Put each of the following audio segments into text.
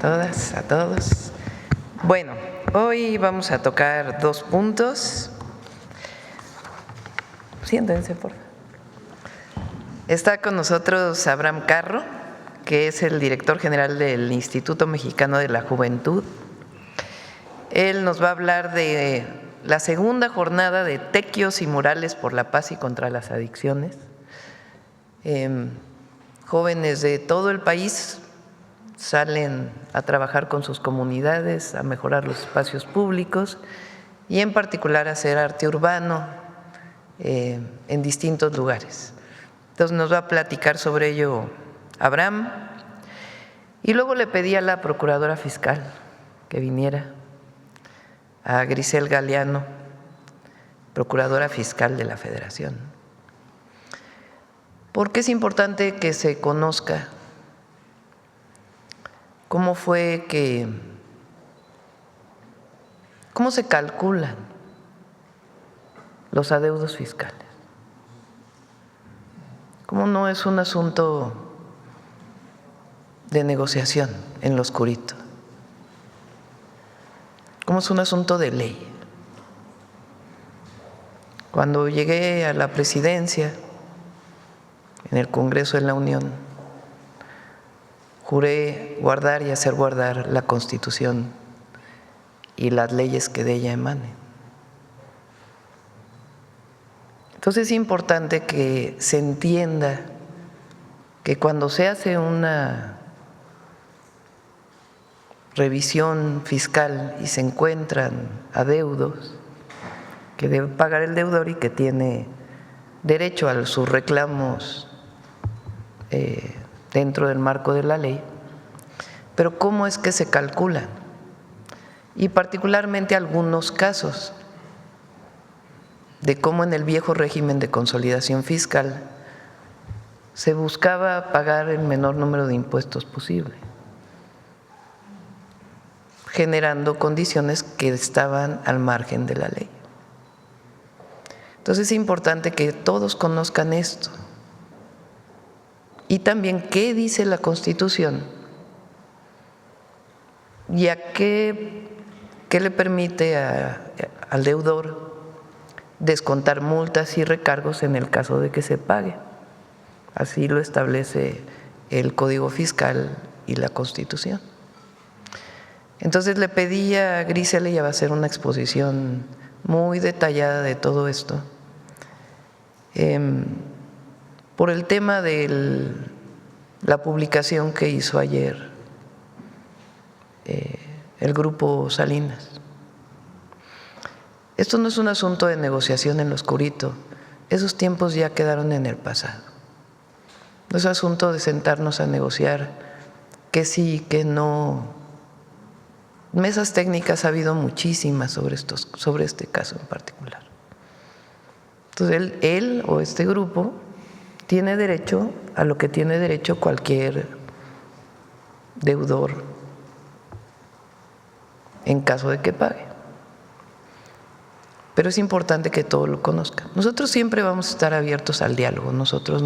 todas, a todos. Bueno, hoy vamos a tocar 2 puntos. Siéntense, por favor. Está con nosotros Abraham Carro, que es el director general del Instituto Mexicano de la Juventud. Él nos va a hablar de la segunda jornada de Tequios y Murales por la Paz y contra las Adicciones. Jóvenes de todo el país salen a trabajar con sus comunidades, a mejorar los espacios públicos y en particular a hacer arte urbano en distintos lugares. Entonces nos va a platicar sobre ello Abraham. Y luego le pedí a la procuradora fiscal que viniera, a Grisel Galeano, procuradora fiscal de la Federación, porque es importante que se conozca cómo se calculan los adeudos fiscales. Cómo no es un asunto de negociación en lo oscurito, cómo es un asunto de ley. Cuando llegué a la presidencia en el Congreso de la Unión, juré guardar y hacer guardar la Constitución y las leyes que de ella emanen. Entonces es importante que se entienda que cuando se hace una revisión fiscal y se encuentran adeudos que debe pagar el deudor y que tiene derecho a sus reclamos dentro del marco de la ley, pero cómo es que se calculan, y particularmente algunos casos de cómo en el viejo régimen de consolidación fiscal se buscaba pagar el menor número de impuestos posible, generando condiciones que estaban al margen de la ley. Entonces es importante que todos conozcan esto y también qué dice la Constitución y a qué le permite al deudor descontar multas y recargos en el caso de que se pague. Así lo establece el Código Fiscal y la Constitución. Entonces le pedí a Grisel, ella va a hacer una exposición muy detallada de todo esto, por el tema de la publicación que hizo ayer el Grupo Salinas. Esto no es un asunto de negociación en lo oscurito, esos tiempos ya quedaron en el pasado. No es asunto de sentarnos a negociar que sí, que no. Mesas técnicas ha habido muchísimas sobre este caso en particular. Entonces él o este grupo tiene derecho a lo que tiene derecho cualquier deudor en caso de que pague. Pero es importante que todos lo conozcan. Nosotros siempre vamos a estar abiertos al diálogo, nosotros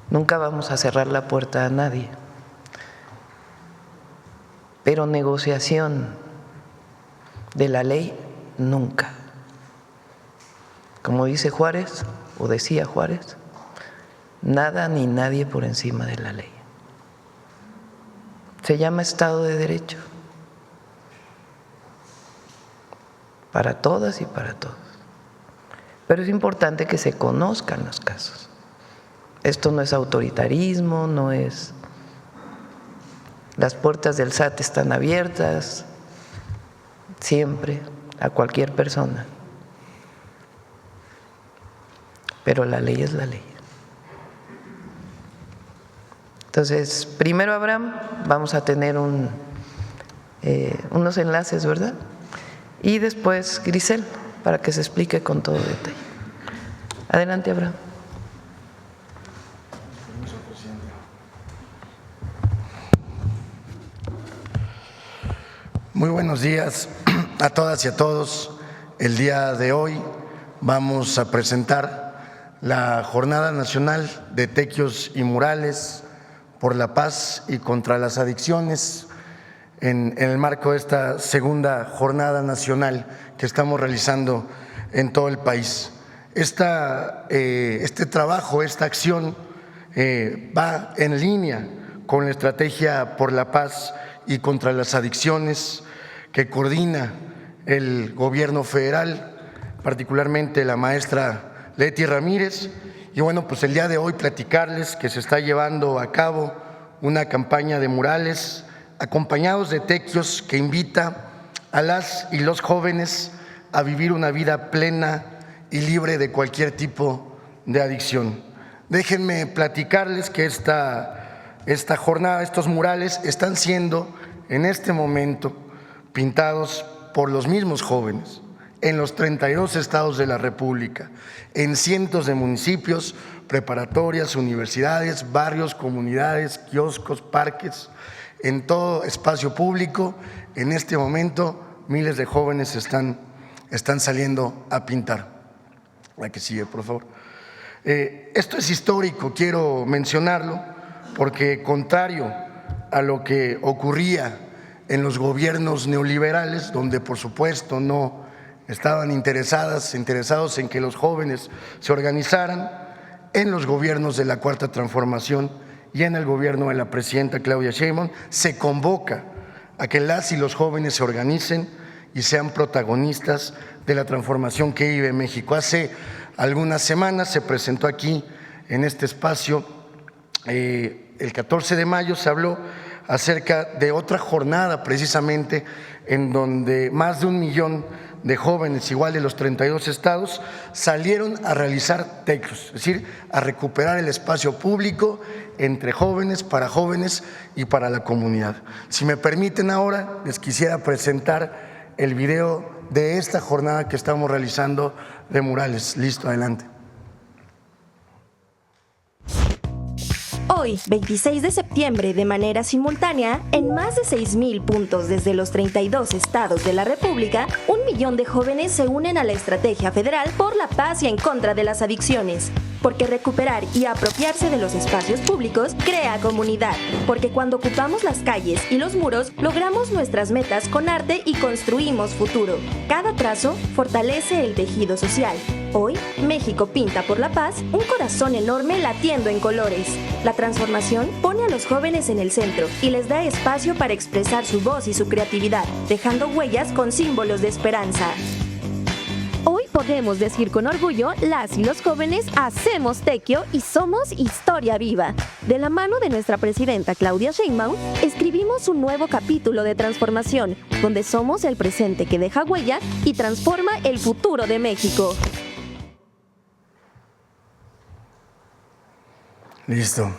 nunca vamos a cerrar la puerta a nadie. Pero negociación de la ley, nunca. Como dice Juárez, o decía Juárez, nada ni nadie por encima de la ley. Se llama Estado de Derecho. Para todas y para todos. Pero es importante que se conozcan los casos. Esto no es autoritarismo, no es… Las puertas del SAT están abiertas siempre a cualquier persona. Pero la ley es la ley. Entonces, primero Abraham, vamos a tener unos enlaces, ¿verdad? Y después Grisel, para que se explique con todo detalle. Adelante, Abraham. Muy buenos días a todas y a todos. El día de hoy vamos a presentar la Jornada Nacional de Tequios y Murales por la Paz y contra las Adicciones, en el marco de esta segunda jornada nacional que estamos realizando en todo el país. Este trabajo, esta acción va en línea con la estrategia por la paz y contra las adicciones que coordina el gobierno federal, particularmente la maestra Leti Ramírez. Y bueno, pues el día de hoy platicarles que se está llevando a cabo una campaña de murales acompañados de tequios que invita a las y los jóvenes a vivir una vida plena y libre de cualquier tipo de adicción. Déjenme platicarles que esta jornada, estos murales están siendo en este momento pintados por los mismos jóvenes en los 32 estados de la República, en cientos de municipios, preparatorias, universidades, barrios, comunidades, kioscos, parques, en todo espacio público. En este momento miles de jóvenes están saliendo a pintar. La que sigue, por favor. Esto es histórico, quiero mencionarlo, porque contrario a lo que ocurría en los gobiernos neoliberales, donde por supuesto no estaban interesados en que los jóvenes se organizaran, en los gobiernos de la Cuarta Transformación y en el gobierno de la presidenta Claudia Sheinbaum se convoca a que las y los jóvenes se organicen y sean protagonistas de la transformación que vive México. Hace algunas semanas se presentó aquí en este espacio, el 14 de mayo se habló acerca de otra jornada precisamente en donde más de 1 millón de jóvenes, igual de los 32 estados, salieron a realizar tequios, es decir, a recuperar el espacio público entre jóvenes, para jóvenes y para la comunidad. Si me permiten ahora, les quisiera presentar el video de esta jornada que estamos realizando de murales. Listo, adelante. Hoy, 26 de septiembre, de manera simultánea, en más de 6,000 puntos desde los 32 estados de la República, 1 millón de jóvenes se unen a la Estrategia Federal por la Paz y en contra de las adicciones. Porque recuperar y apropiarse de los espacios públicos crea comunidad. Porque cuando ocupamos las calles y los muros, logramos nuestras metas con arte y construimos futuro. Cada trazo fortalece el tejido social. Hoy, México pinta por la paz un corazón enorme latiendo en colores. La transformación pone a los jóvenes en el centro y les da espacio para expresar su voz y su creatividad, dejando huellas con símbolos de esperanza. Hoy podemos decir con orgullo, las y los jóvenes hacemos tequio y somos historia viva. De la mano de nuestra presidenta Claudia Sheinbaum, escribimos un nuevo capítulo de transformación, donde somos el presente que deja huella y transforma el futuro de México. Listo.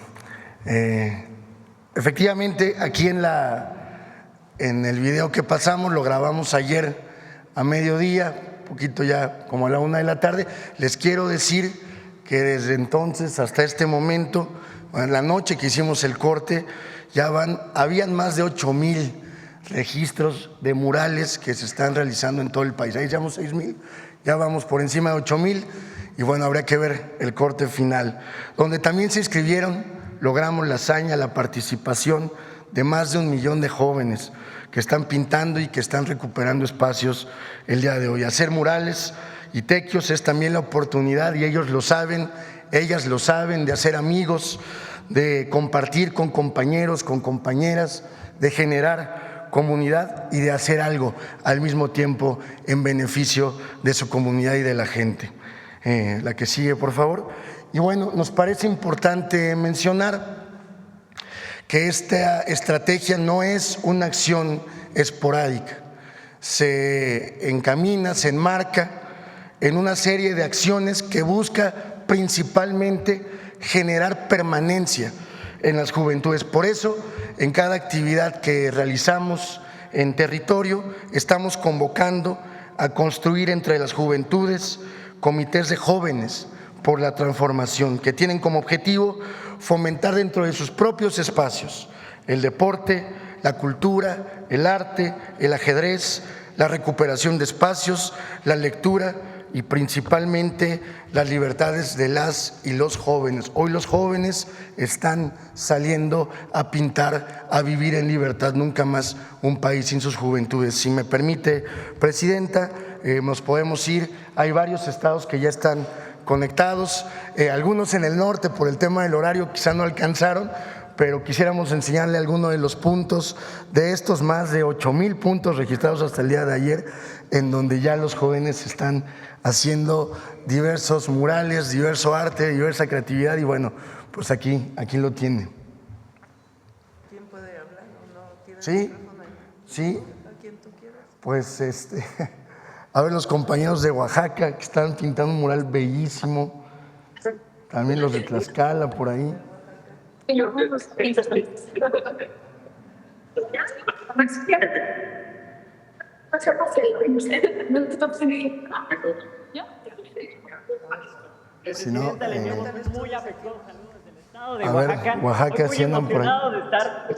Efectivamente, aquí en el video que pasamos, lo grabamos ayer a mediodía, poquito ya como a la 1 de la tarde. Les quiero decir que desde entonces hasta este momento, en la noche que hicimos el corte, habían más de 8,000 registros de murales que se están realizando en todo el país. Ahí llevamos 6,000, ya vamos por encima de 8,000 y bueno, habría que ver el corte final, donde también se inscribieron, logramos la hazaña, la participación de más de 1 millón de jóvenes que están pintando y que están recuperando espacios el día de hoy. Hacer murales y tequios es también la oportunidad, y ellos lo saben, ellas lo saben, de hacer amigos, de compartir con compañeros, con compañeras, de generar comunidad y de hacer algo al mismo tiempo en beneficio de su comunidad y de la gente. La que sigue, por favor. Y bueno, nos parece importante mencionar que esta estrategia no es una acción esporádica, se encamina, se enmarca en una serie de acciones que busca principalmente generar permanencia en las juventudes. Por eso, en cada actividad que realizamos en territorio, estamos convocando a construir entre las juventudes comités de jóvenes por la transformación, que tienen como objetivo fomentar dentro de sus propios espacios el deporte, la cultura, el arte, el ajedrez, la recuperación de espacios, la lectura y principalmente las libertades de las y los jóvenes. Hoy los jóvenes están saliendo a pintar, a vivir en libertad, nunca más un país sin sus juventudes. Si me permite, Presidenta, nos podemos ir. Hay varios estados que ya están conectados, algunos en el norte por el tema del horario quizá no alcanzaron, pero quisiéramos enseñarle algunos de los puntos de estos más de 8,000 puntos registrados hasta el día de ayer, en donde ya los jóvenes están haciendo diversos murales, diverso arte, diversa creatividad, y bueno, pues aquí lo tiene. ¿Quién puede hablar o no? Sí, sí, pues a ver, los compañeros de Oaxaca que están pintando un mural bellísimo, también los de Tlaxcala por ahí. Si no, muy afectuosos saludos del estado de a Oaxaca. ver, Oaxaca, si andan por ahí. Muy emocionado de estar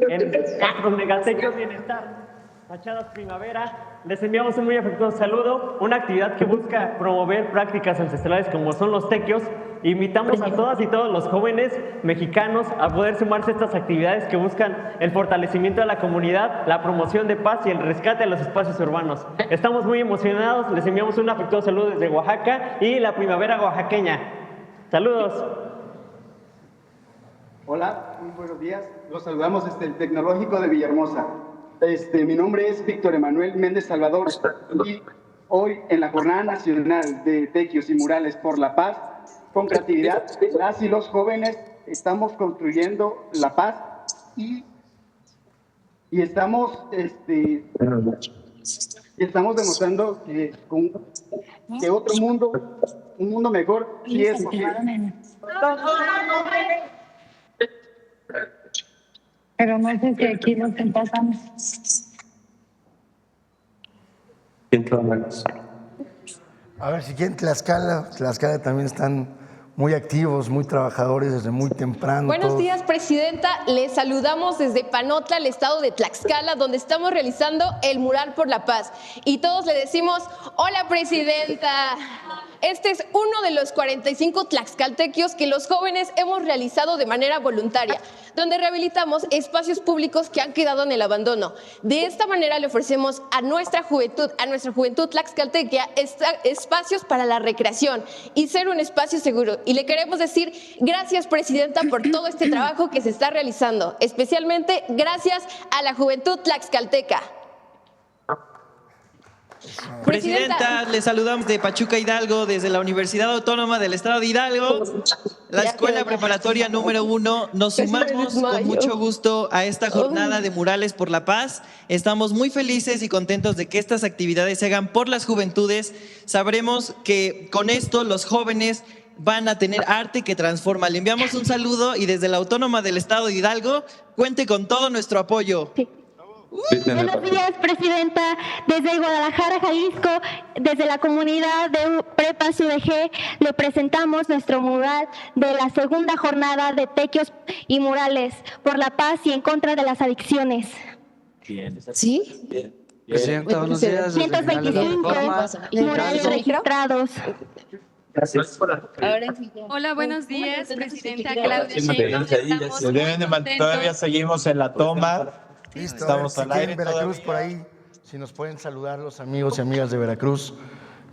en nuestros megatequios Bienestar, Fachadas Primavera. Les enviamos un muy afectuoso saludo, una actividad que busca promover prácticas ancestrales como son los tequios. Invitamos a todas y todos los jóvenes mexicanos a poder sumarse a estas actividades que buscan el fortalecimiento de la comunidad, la promoción de paz y el rescate de los espacios urbanos. Estamos muy emocionados, les enviamos un afectuoso saludo desde Oaxaca y la primavera oaxaqueña. Saludos. Hola, muy buenos días. Los saludamos desde el Tecnológico de Villahermosa. Mi nombre es Víctor Emanuel Méndez Salvador y hoy en la Jornada Nacional de Tequios y Murales por la Paz, con creatividad, las y los jóvenes estamos construyendo la paz y estamos demostrando que otro mundo, un mundo mejor, sí es posible. Pero no sé si aquí nos empezamos. A ver, si quieren Tlaxcala también están muy activos, muy trabajadores desde muy temprano. Buenos días, Presidenta. Les saludamos desde Panotla, el estado de Tlaxcala, donde estamos realizando el Mural por la Paz. Y todos le decimos, hola, Presidenta. Este es uno de los 45 tlaxcaltequios que los jóvenes hemos realizado de manera voluntaria, donde rehabilitamos espacios públicos que han quedado en el abandono. De esta manera le ofrecemos a nuestra juventud tlaxcaltequia espacios para la recreación y ser un espacio seguro. Y le queremos decir gracias, Presidenta, por todo este trabajo que se está realizando, especialmente gracias a la juventud tlaxcalteca. Presidenta, le saludamos de Pachuca, Hidalgo, desde la Universidad Autónoma del Estado de Hidalgo, la Escuela Preparatoria número 1. Nos sumamos con mucho gusto a esta jornada de Murales por la Paz. Estamos muy felices y contentos de que estas actividades se hagan por las juventudes. Sabremos que con esto los jóvenes van a tener arte que transforma. Le enviamos un saludo y desde la Autónoma del Estado de Hidalgo, cuente con todo nuestro apoyo. Buenos días, Presidenta. Desde Guadalajara, Jalisco, desde la comunidad de Prepas UDG, le presentamos nuestro mural de la segunda jornada de Tequios y Murales por la paz y en contra de las adicciones. ¿Sí? Presidenta, buenos días. 125 murales registrados. Gracias. Hola, buenos días, Presidenta Claudia Sheinbaum. Todavía seguimos en la toma. Listo, Estamos si al quieren aire Veracruz todavía. por ahí, si nos pueden saludar los amigos y amigas de Veracruz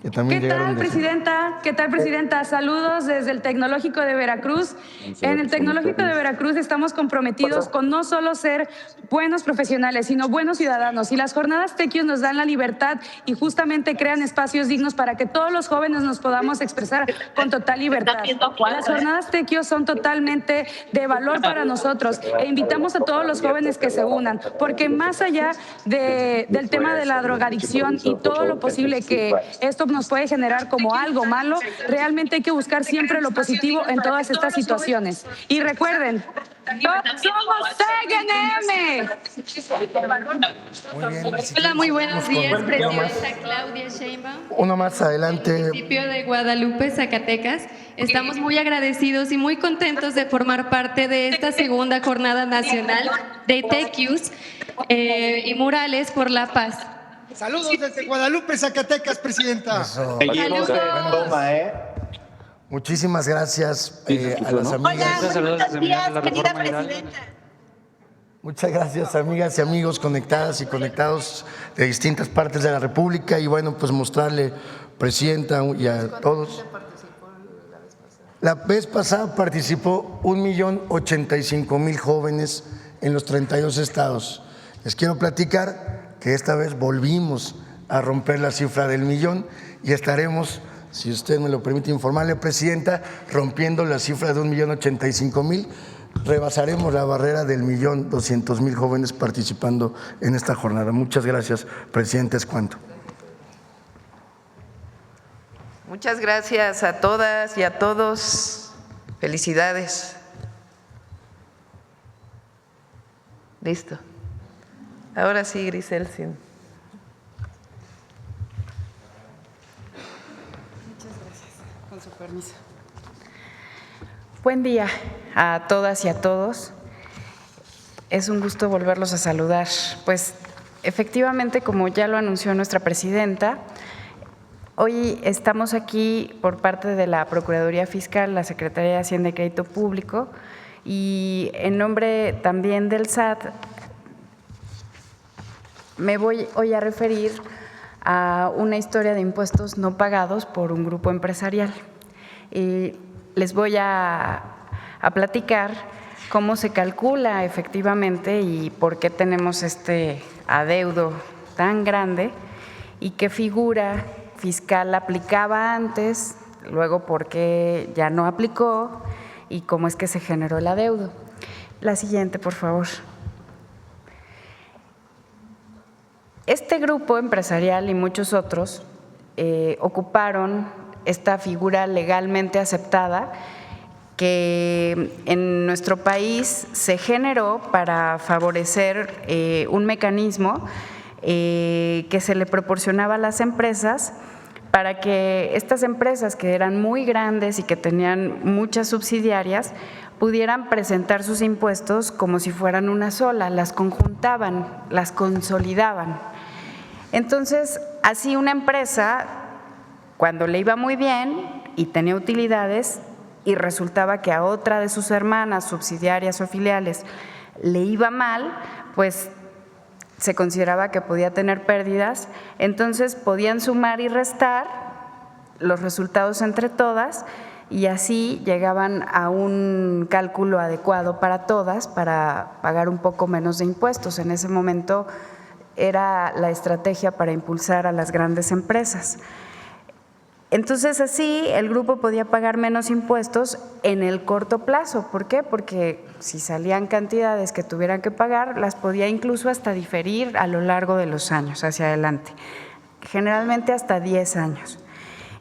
que también ¿Qué llegaron tal, desde- Presidenta? ¿Qué tal, Presidenta? Saludos desde el Tecnológico de Veracruz. En el Tecnológico de Veracruz estamos comprometidos con no solo ser buenos profesionales, sino buenos ciudadanos. Y las jornadas Tequios nos dan la libertad y justamente crean espacios dignos para que todos los jóvenes nos podamos expresar con total libertad. Las jornadas Tequios son totalmente de valor para nosotros e invitamos a todos los jóvenes que se unan, porque más allá del tema de la drogadicción y todo lo posible que esto nos puede generar como algo malo, realmente hay que buscar siempre lo positivo en todas estas situaciones. Y recuerden, somos TGNM. Muy bien, si Hola, quieren, muy buenos seguimos días, con- Presidenta Claudia Sheinbaum. Uno más adelante. Municipio de Guadalupe, Zacatecas. Estamos muy agradecidos y muy contentos de formar parte de esta segunda jornada nacional de Tequios y Murales por la Paz. Saludos desde Guadalupe, Zacatecas, presidenta. Seguimos toma, Muchísimas gracias a las amigas. Muchas gracias, amigas y amigos conectadas y conectados de distintas partes de la República. Y bueno, pues mostrarle, presidenta, y a todos. La vez pasada participó 1,085,000 jóvenes en los 32 estados. Les quiero platicar que esta vez volvimos a romper la cifra del millón y estaremos, si usted me lo permite informarle, presidenta, rompiendo la cifra de 1,085,000. Rebasaremos la barrera del 1,200,000 jóvenes participando en esta jornada. Muchas gracias, presidenta. Es cuanto. Muchas gracias a todas y a todos. Felicidades. Listo. Ahora sí, Grisel. Sí. Muchas gracias. Con su permiso. Buen día a todas y a todos. Es un gusto volverlos a saludar. Pues efectivamente, como ya lo anunció nuestra presidenta, hoy estamos aquí por parte de la Procuraduría Fiscal, la Secretaría de Hacienda y Crédito Público, y en nombre también del SAT, me voy hoy a referir a una historia de impuestos no pagados por un grupo empresarial. Y les voy a platicar cómo se calcula efectivamente y por qué tenemos este adeudo tan grande y qué figura fiscal aplicaba antes, luego por qué ya no aplicó y cómo es que se generó el adeudo. La siguiente, por favor. Este grupo empresarial y muchos otros ocuparon esta figura legalmente aceptada que en nuestro país se generó para favorecer un mecanismo que se le proporcionaba a las empresas para que estas empresas que eran muy grandes y que tenían muchas subsidiarias pudieran presentar sus impuestos como si fueran una sola, las conjuntaban, las consolidaban. Entonces, así una empresa, cuando le iba muy bien y tenía utilidades y resultaba que a otra de sus hermanas, subsidiarias o filiales le iba mal, pues se consideraba que podía tener pérdidas, entonces podían sumar y restar los resultados entre todas y así llegaban a un cálculo adecuado para todas para pagar un poco menos de impuestos. En ese momento era la estrategia para impulsar a las grandes empresas. Entonces así el grupo podía pagar menos impuestos en el corto plazo. ¿Por qué? Porque si salían cantidades que tuvieran que pagar, las podía incluso hasta diferir a lo largo de los años hacia adelante, generalmente hasta 10 años.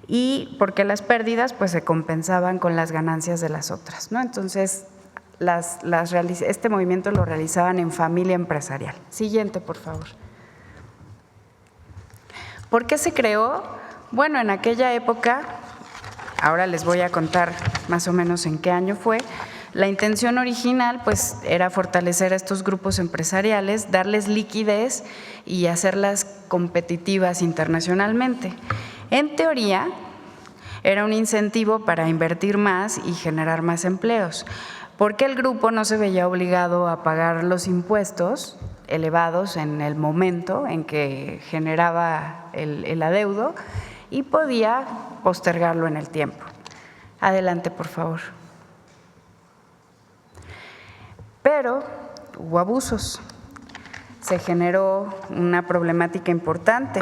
Y porque las pérdidas pues se compensaban con las ganancias de las otras, ¿no? Entonces este movimiento lo realizaban en familia empresarial. Siguiente, por favor. ¿Por qué se creó? Bueno, en aquella época, ahora les voy a contar más o menos en qué año fue, la intención original pues era fortalecer a estos grupos empresariales, darles liquidez y hacerlas competitivas internacionalmente. En teoría, era un incentivo para invertir más y generar más empleos, porque el grupo no se veía obligado a pagar los impuestos elevados en el momento en que generaba el adeudo y podía postergarlo en el tiempo. Adelante, por favor. Pero hubo abusos. Se generó una problemática importante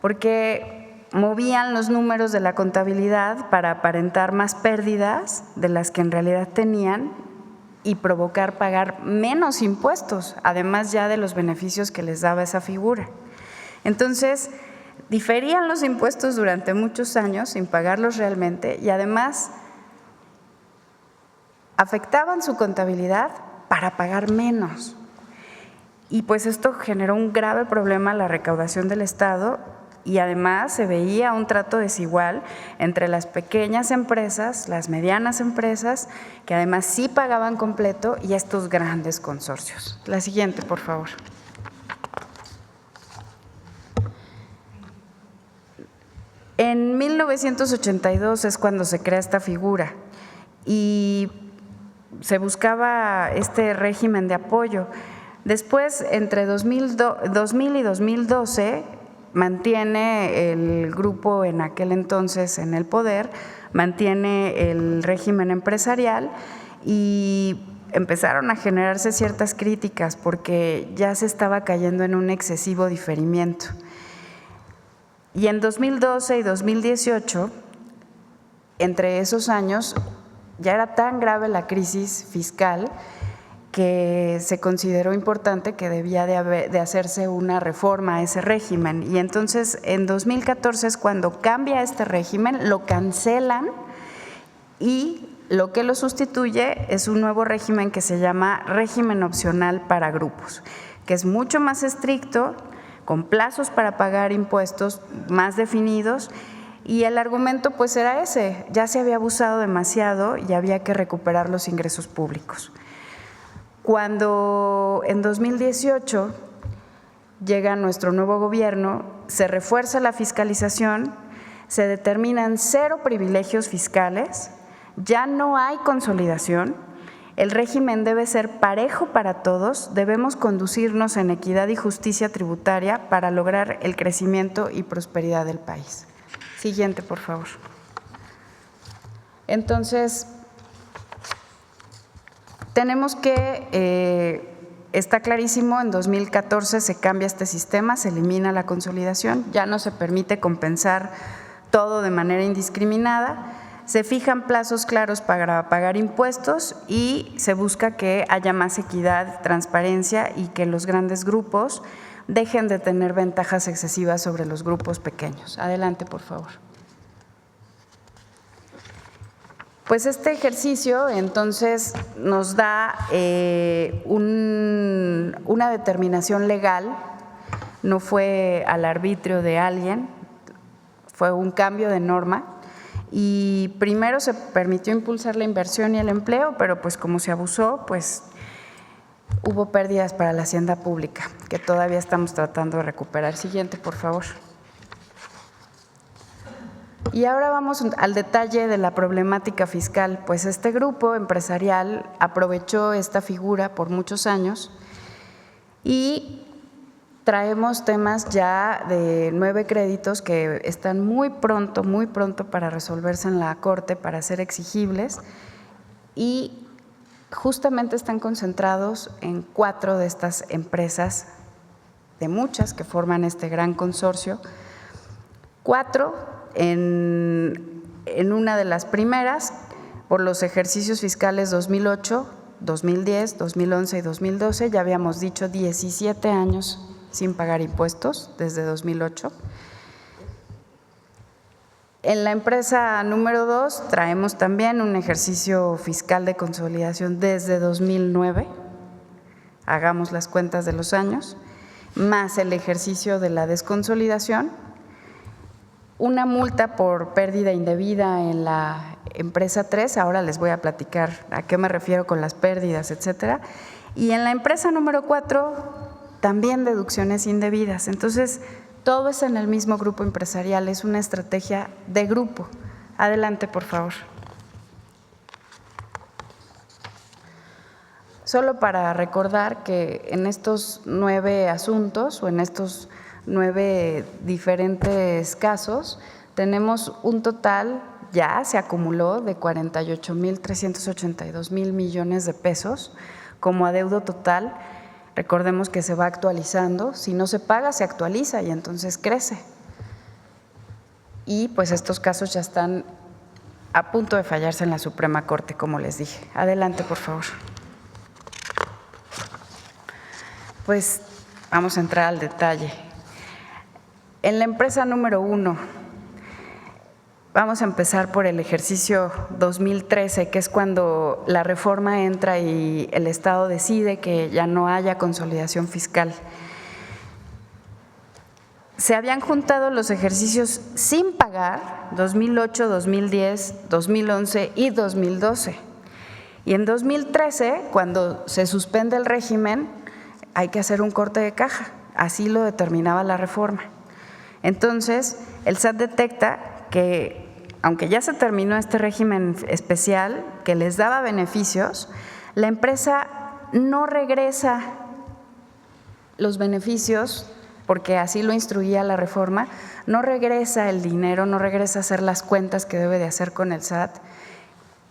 porque movían los números de la contabilidad para aparentar más pérdidas de las que en realidad tenían y provocar pagar menos impuestos, además ya de los beneficios que les daba esa figura. Entonces, diferían los impuestos durante muchos años sin pagarlos realmente y además afectaban su contabilidad para pagar menos. Y pues esto generó un grave problema a la recaudación del Estado y además se veía un trato desigual entre las pequeñas empresas, las medianas empresas, que además sí pagaban completo, y estos grandes consorcios. La siguiente, por favor. En 1982 es cuando se crea esta figura y se buscaba este régimen de apoyo. Después, entre 2000 y 2012, mantiene el grupo en aquel entonces en el poder, mantiene el régimen empresarial y empezaron a generarse ciertas críticas porque ya se estaba cayendo en un excesivo diferimiento. Y en 2012 y 2018, entre esos años, ya era tan grave la crisis fiscal que se consideró importante que debía de hacerse una reforma a ese régimen. Y entonces en 2014 es cuando cambia este régimen, lo cancelan y lo que lo sustituye es un nuevo régimen que se llama régimen opcional para grupos, que es mucho más estricto, con plazos para pagar impuestos más definidos. Y el argumento pues era ese, ya se había abusado demasiado y había que recuperar los ingresos públicos. Cuando en 2018 llega nuestro nuevo gobierno, se refuerza la fiscalización, se determinan 0 privilegios fiscales, ya no hay consolidación, el régimen debe ser parejo para todos, debemos conducirnos en equidad y justicia tributaria para lograr el crecimiento y prosperidad del país. Siguiente, por favor. Entonces, tenemos que, está clarísimo, en 2014 se cambia este sistema, se elimina la consolidación, ya no se permite compensar todo de manera indiscriminada, se fijan plazos claros para pagar impuestos y se busca que haya más equidad, transparencia y que los grandes grupos dejen de tener ventajas excesivas sobre los grupos pequeños. Adelante, por favor. Pues este ejercicio entonces nos da una determinación legal, no fue al arbitrio de alguien, fue un cambio de norma y primero se permitió impulsar la inversión y el empleo, pero pues como se abusó, pues hubo pérdidas para la hacienda pública que todavía estamos tratando de recuperar. Siguiente, por favor. Y ahora vamos al detalle de la problemática fiscal. Pues este grupo empresarial aprovechó esta figura por muchos años y traemos temas ya de 9 créditos que están muy pronto para resolverse en la Corte, para ser exigibles y justamente están concentrados en 4 de estas empresas, de muchas que forman este gran consorcio, 4 en una de las primeras por los ejercicios fiscales 2008, 2010, 2011 y 2012, ya habíamos dicho 17 años sin pagar impuestos desde 2008. En la empresa número 2 traemos también un ejercicio fiscal de consolidación desde 2009, hagamos las cuentas de los años, más el ejercicio de la desconsolidación, una multa por pérdida indebida en la empresa 3, ahora les voy a platicar a qué me refiero con las pérdidas, etcétera, y en la empresa número 4 también deducciones indebidas. Entonces, todo es en el mismo grupo empresarial, es una estrategia de grupo. Adelante, por favor. Solo para recordar que en estos 9 asuntos o en estos 9 diferentes casos, tenemos un total, ya se acumuló, de 48,382,000 millones de pesos como adeudo total. Recordemos que se va actualizando, si no se paga se actualiza y entonces crece. Y pues estos casos ya están a punto de fallarse en la Suprema Corte, como les dije. Adelante, por favor. Pues vamos a entrar al detalle. En la empresa número 1, vamos a empezar por el ejercicio 2013, que es cuando la reforma entra y el Estado decide que ya no haya consolidación fiscal. Se habían juntado los ejercicios sin pagar, 2008, 2010, 2011 y 2012. Y en 2013, cuando se suspende el régimen, hay que hacer un corte de caja, así lo determinaba la reforma. Entonces, el SAT detecta que, aunque ya se terminó este régimen especial que les daba beneficios, la empresa no regresa los beneficios, porque así lo instruía la reforma, no regresa el dinero, no regresa a hacer las cuentas que debe de hacer con el SAT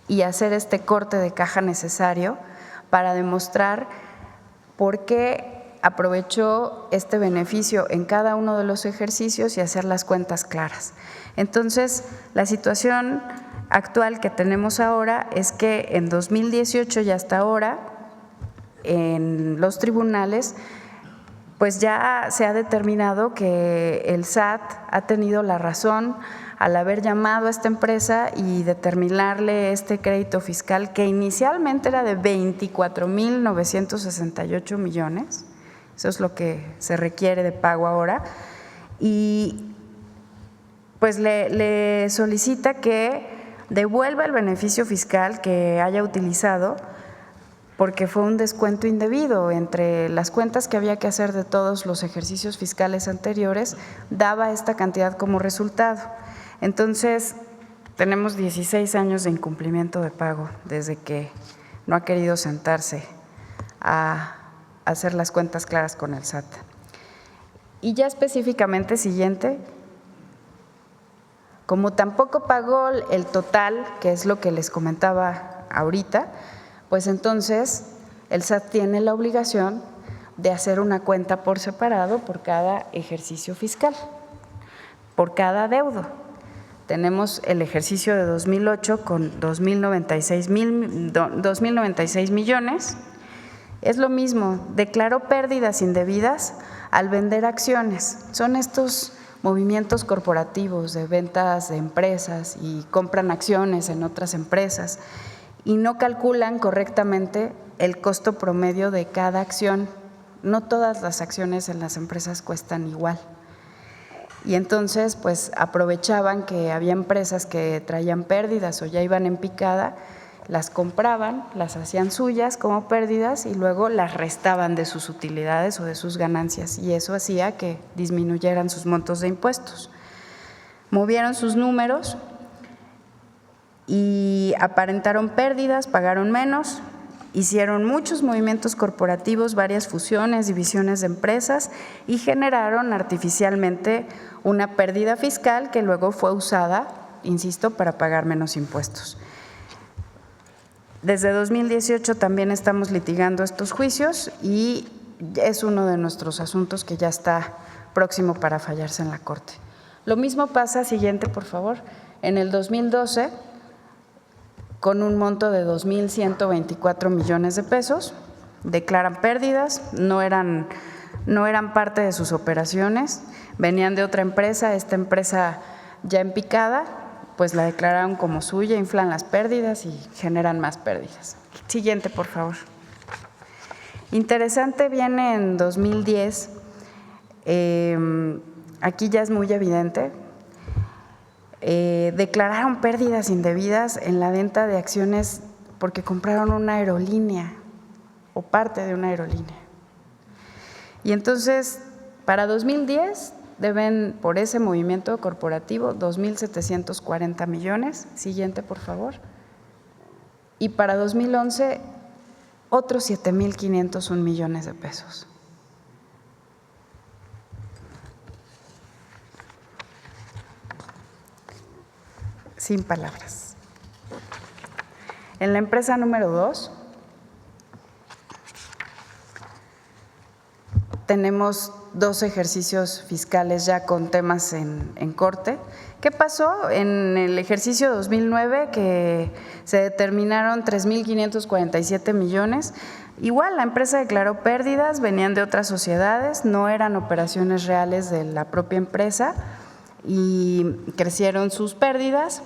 y hacer este corte de caja necesario para demostrar por qué aprovechó este beneficio en cada uno de los ejercicios y hacer las cuentas claras. Entonces, la situación actual que tenemos ahora es que en 2018 y hasta ahora, en los tribunales, pues ya se ha determinado que el SAT ha tenido la razón al haber llamado a esta empresa y determinarle este crédito fiscal que inicialmente era de 24,968 millones. Eso es lo que se requiere de pago ahora. Y pues le solicita que devuelva el beneficio fiscal que haya utilizado porque fue un descuento indebido entre las cuentas que había que hacer de todos los ejercicios fiscales anteriores, daba esta cantidad como resultado. Entonces, tenemos 16 años de incumplimiento de pago desde que no ha querido sentarse a hacer las cuentas claras con el SAT. Y ya específicamente, siguiente, como tampoco pagó el total, que es lo que les comentaba ahorita, pues entonces el SAT tiene la obligación de hacer una cuenta por separado por cada ejercicio fiscal, por cada adeudo. Tenemos el ejercicio de 2008 con 2,096 millones. Es lo mismo, declaró pérdidas indebidas al vender acciones. Son estos movimientos corporativos de ventas de empresas y compran acciones en otras empresas y no calculan correctamente el costo promedio de cada acción. No todas las acciones en las empresas cuestan igual. Y entonces, pues aprovechaban que había empresas que traían pérdidas o ya iban en picada, las compraban, las hacían suyas como pérdidas y luego las restaban de sus utilidades o de sus ganancias y eso hacía que disminuyeran sus montos de impuestos. Movieron sus números y aparentaron pérdidas, pagaron menos, hicieron muchos movimientos corporativos, varias fusiones, divisiones de empresas y generaron artificialmente una pérdida fiscal que luego fue usada, insisto, para pagar menos impuestos. Desde 2018 también estamos litigando estos juicios y es uno de nuestros asuntos que ya está próximo para fallarse en la Corte. Lo mismo pasa, siguiente por favor, en el 2012 con un monto de 2,124 millones de pesos, declaran pérdidas, no eran parte de sus operaciones, venían de otra empresa, esta empresa ya en picada, pues la declararon como suya, inflan las pérdidas y generan más pérdidas. Siguiente, por favor. Interesante viene en 2010, aquí ya es muy evidente, declararon pérdidas indebidas en la venta de acciones porque compraron una aerolínea o parte de una aerolínea. Y entonces, para 2010, deben por ese movimiento corporativo 2,740 millones. Siguiente, por favor. Y para 2011, otros 7,501 millones de pesos. Sin palabras. En la empresa número 2, tenemos 2 ejercicios fiscales ya con temas en corte. ¿Qué pasó? En el ejercicio 2009 que se determinaron 3,547 millones. Igual la empresa declaró pérdidas, venían de otras sociedades, no eran operaciones reales de la propia empresa y crecieron sus pérdidas.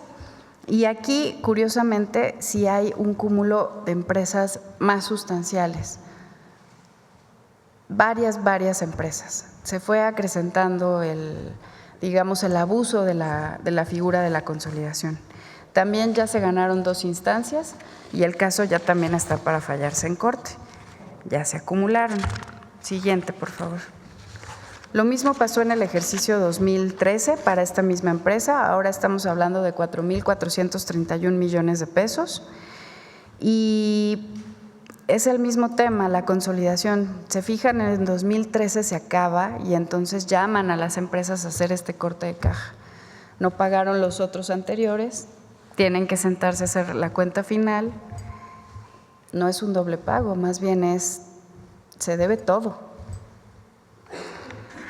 Y aquí, curiosamente, sí hay un cúmulo de empresas más sustanciales. Varias empresas. Se fue acrecentando el abuso de la figura de la consolidación. También ya se ganaron 2 instancias y el caso ya también está para fallarse en corte. Ya se acumularon. Siguiente, por favor. Lo mismo pasó en el ejercicio 2013 para esta misma empresa. Ahora estamos hablando de 4.431 millones de pesos. Y es el mismo tema, la consolidación. Se fijan, en el 2013 se acaba y entonces llaman a las empresas a hacer este corte de caja. No pagaron los otros anteriores, tienen que sentarse a hacer la cuenta final. No es un doble pago, más bien se debe todo.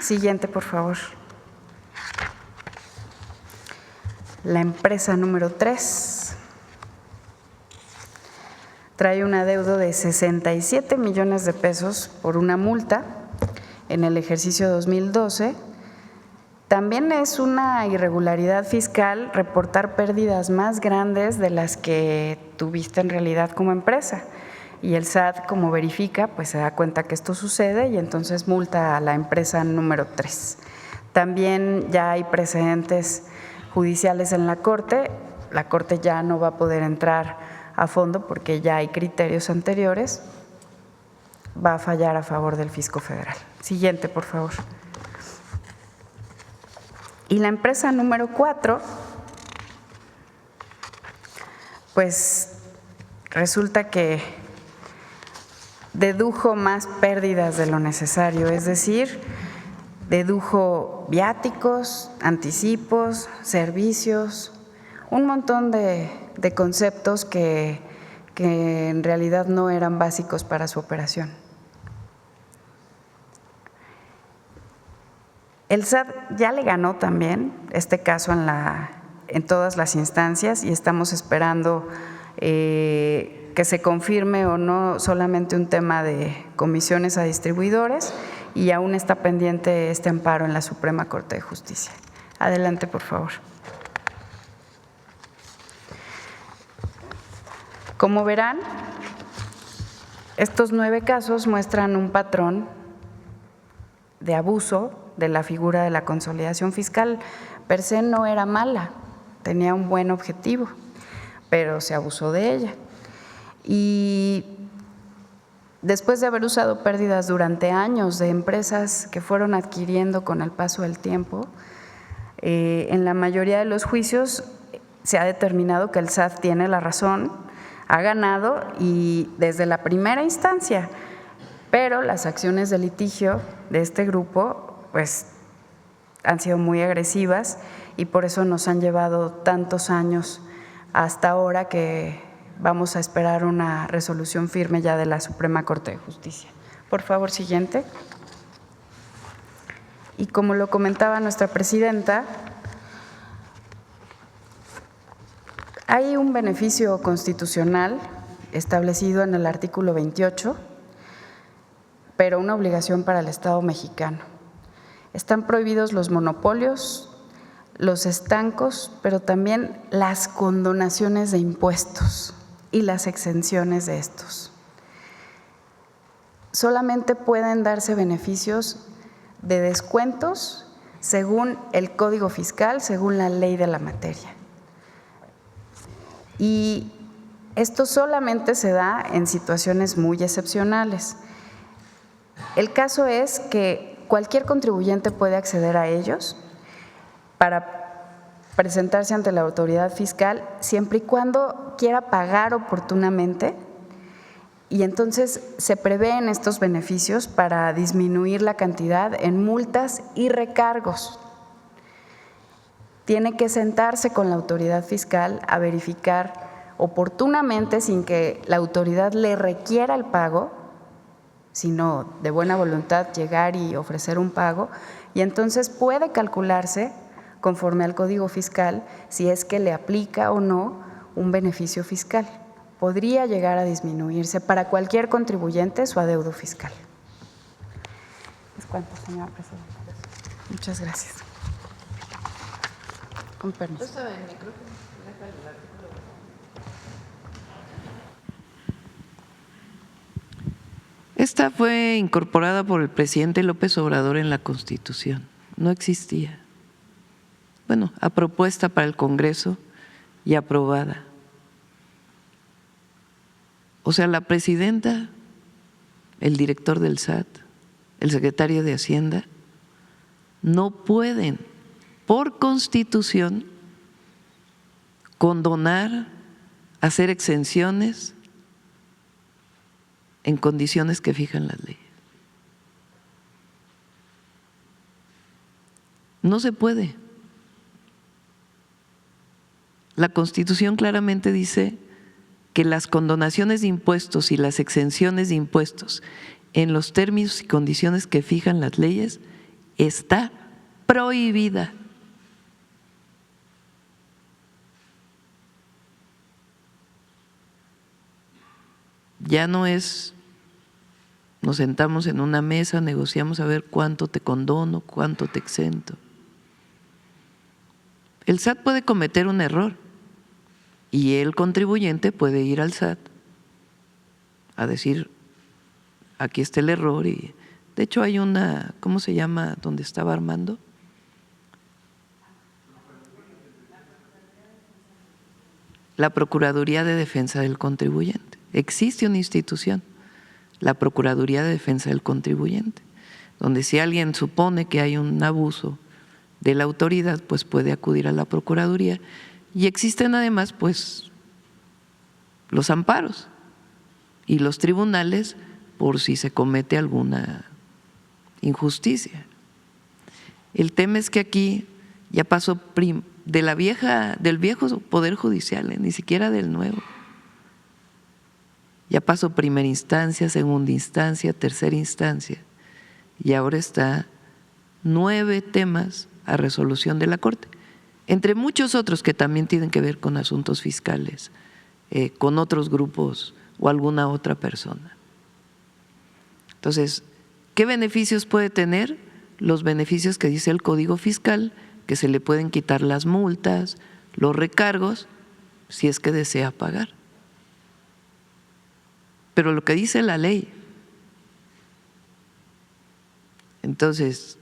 Siguiente, por favor. La empresa número 3 trae un adeudo de 67 millones de pesos por una multa en el ejercicio 2012. También es una irregularidad fiscal reportar pérdidas más grandes de las que tuviste en realidad como empresa. Y el SAT, como verifica, pues se da cuenta que esto sucede y entonces multa a la empresa número 3. También ya hay precedentes judiciales en la Corte ya no va a poder entrar a fondo porque ya hay criterios anteriores, va a fallar a favor del fisco federal. Siguiente, por favor. Y la empresa número 4, pues resulta que dedujo más pérdidas de lo necesario, es decir, dedujo viáticos, anticipos, servicios, un montón de conceptos que en realidad no eran básicos para su operación. El SAT ya le ganó también este caso en todas las instancias y estamos esperando que se confirme o no solamente un tema de comisiones a distribuidores y aún está pendiente este amparo en la Suprema Corte de Justicia. Adelante, por favor. Como verán, estos 9 casos muestran un patrón de abuso de la figura de la consolidación fiscal. Per se no era mala, tenía un buen objetivo, pero se abusó de ella. Y después de haber usado pérdidas durante años de empresas que fueron adquiriendo con el paso del tiempo, en la mayoría de los juicios se ha determinado que el SAT tiene la razón, ha ganado y desde la primera instancia, pero las acciones de litigio de este grupo pues han sido muy agresivas y por eso nos han llevado tantos años hasta ahora que vamos a esperar una resolución firme ya de la Suprema Corte de Justicia. Por favor, siguiente. Y como lo comentaba nuestra presidenta, hay un beneficio constitucional establecido en el artículo 28, pero una obligación para el Estado mexicano. Están prohibidos los monopolios, los estancos, pero también las condonaciones de impuestos y las exenciones de estos. Solamente pueden darse beneficios de descuentos según el Código Fiscal, según la ley de la materia. Y esto solamente se da en situaciones muy excepcionales. El caso es que cualquier contribuyente puede acceder a ellos para presentarse ante la autoridad fiscal siempre y cuando quiera pagar oportunamente y entonces se prevén estos beneficios para disminuir la cantidad en multas y recargos. Tiene que sentarse con la autoridad fiscal a verificar oportunamente sin que la autoridad le requiera el pago, sino de buena voluntad llegar y ofrecer un pago y entonces puede calcularse conforme al Código Fiscal, si es que le aplica o no un beneficio fiscal. Podría llegar a disminuirse para cualquier contribuyente su adeudo fiscal. ¿Es cuánto, señora presidenta? Muchas gracias. Con permiso. Esta fue incorporada por el presidente López Obrador en la Constitución. No existía. Bueno, a propuesta para el Congreso y aprobada. O sea, la presidenta, el director del SAT, el secretario de Hacienda, no pueden, por Constitución, condonar, hacer exenciones en condiciones que fijan las leyes. No se puede. La Constitución claramente dice que las condonaciones de impuestos y las exenciones de impuestos en los términos y condiciones que fijan las leyes está prohibida. Ya no es, nos sentamos en una mesa, negociamos a ver cuánto te condono, cuánto te exento. El SAT puede cometer un error y el contribuyente puede ir al SAT a decir, aquí está el error. Y de hecho hay una, ¿cómo se llama? Donde estaba Armando. La Procuraduría de Defensa del Contribuyente. Existe una institución, la Procuraduría de Defensa del Contribuyente, donde si alguien supone que hay un abuso de la autoridad, pues puede acudir a la Procuraduría. Y existen además, pues, los amparos y los tribunales por si se comete alguna injusticia. El tema es que aquí ya pasó del viejo Poder Judicial, ni siquiera del nuevo. Ya pasó primera instancia, segunda instancia, tercera instancia, y ahora está 9 temas a resolución de la Corte, entre muchos otros que también tienen que ver con asuntos fiscales, con otros grupos o alguna otra persona. Entonces, ¿qué beneficios puede tener? Los beneficios que dice el Código Fiscal, que se le pueden quitar las multas, los recargos, si es que desea pagar. Pero lo que dice la ley. Entonces,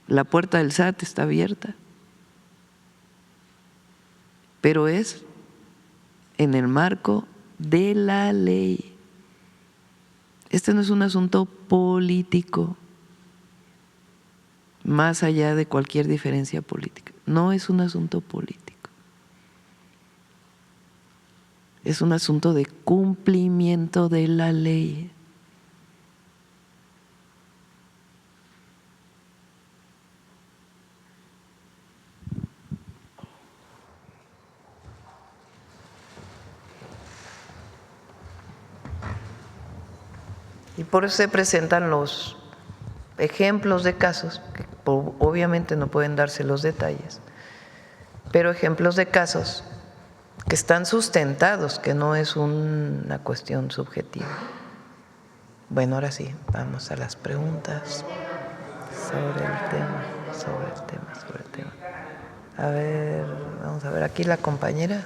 la puerta del SAT está abierta, pero es en el marco de la ley. Este no es un asunto político, más allá de cualquier diferencia política. No es un asunto político. Es un asunto de cumplimiento de la ley. Y por eso se presentan los ejemplos de casos, que obviamente no pueden darse los detalles, pero ejemplos de casos que están sustentados, que no es una cuestión subjetiva. Bueno, ahora sí, vamos a las preguntas sobre el tema. A ver, vamos a ver aquí la compañera.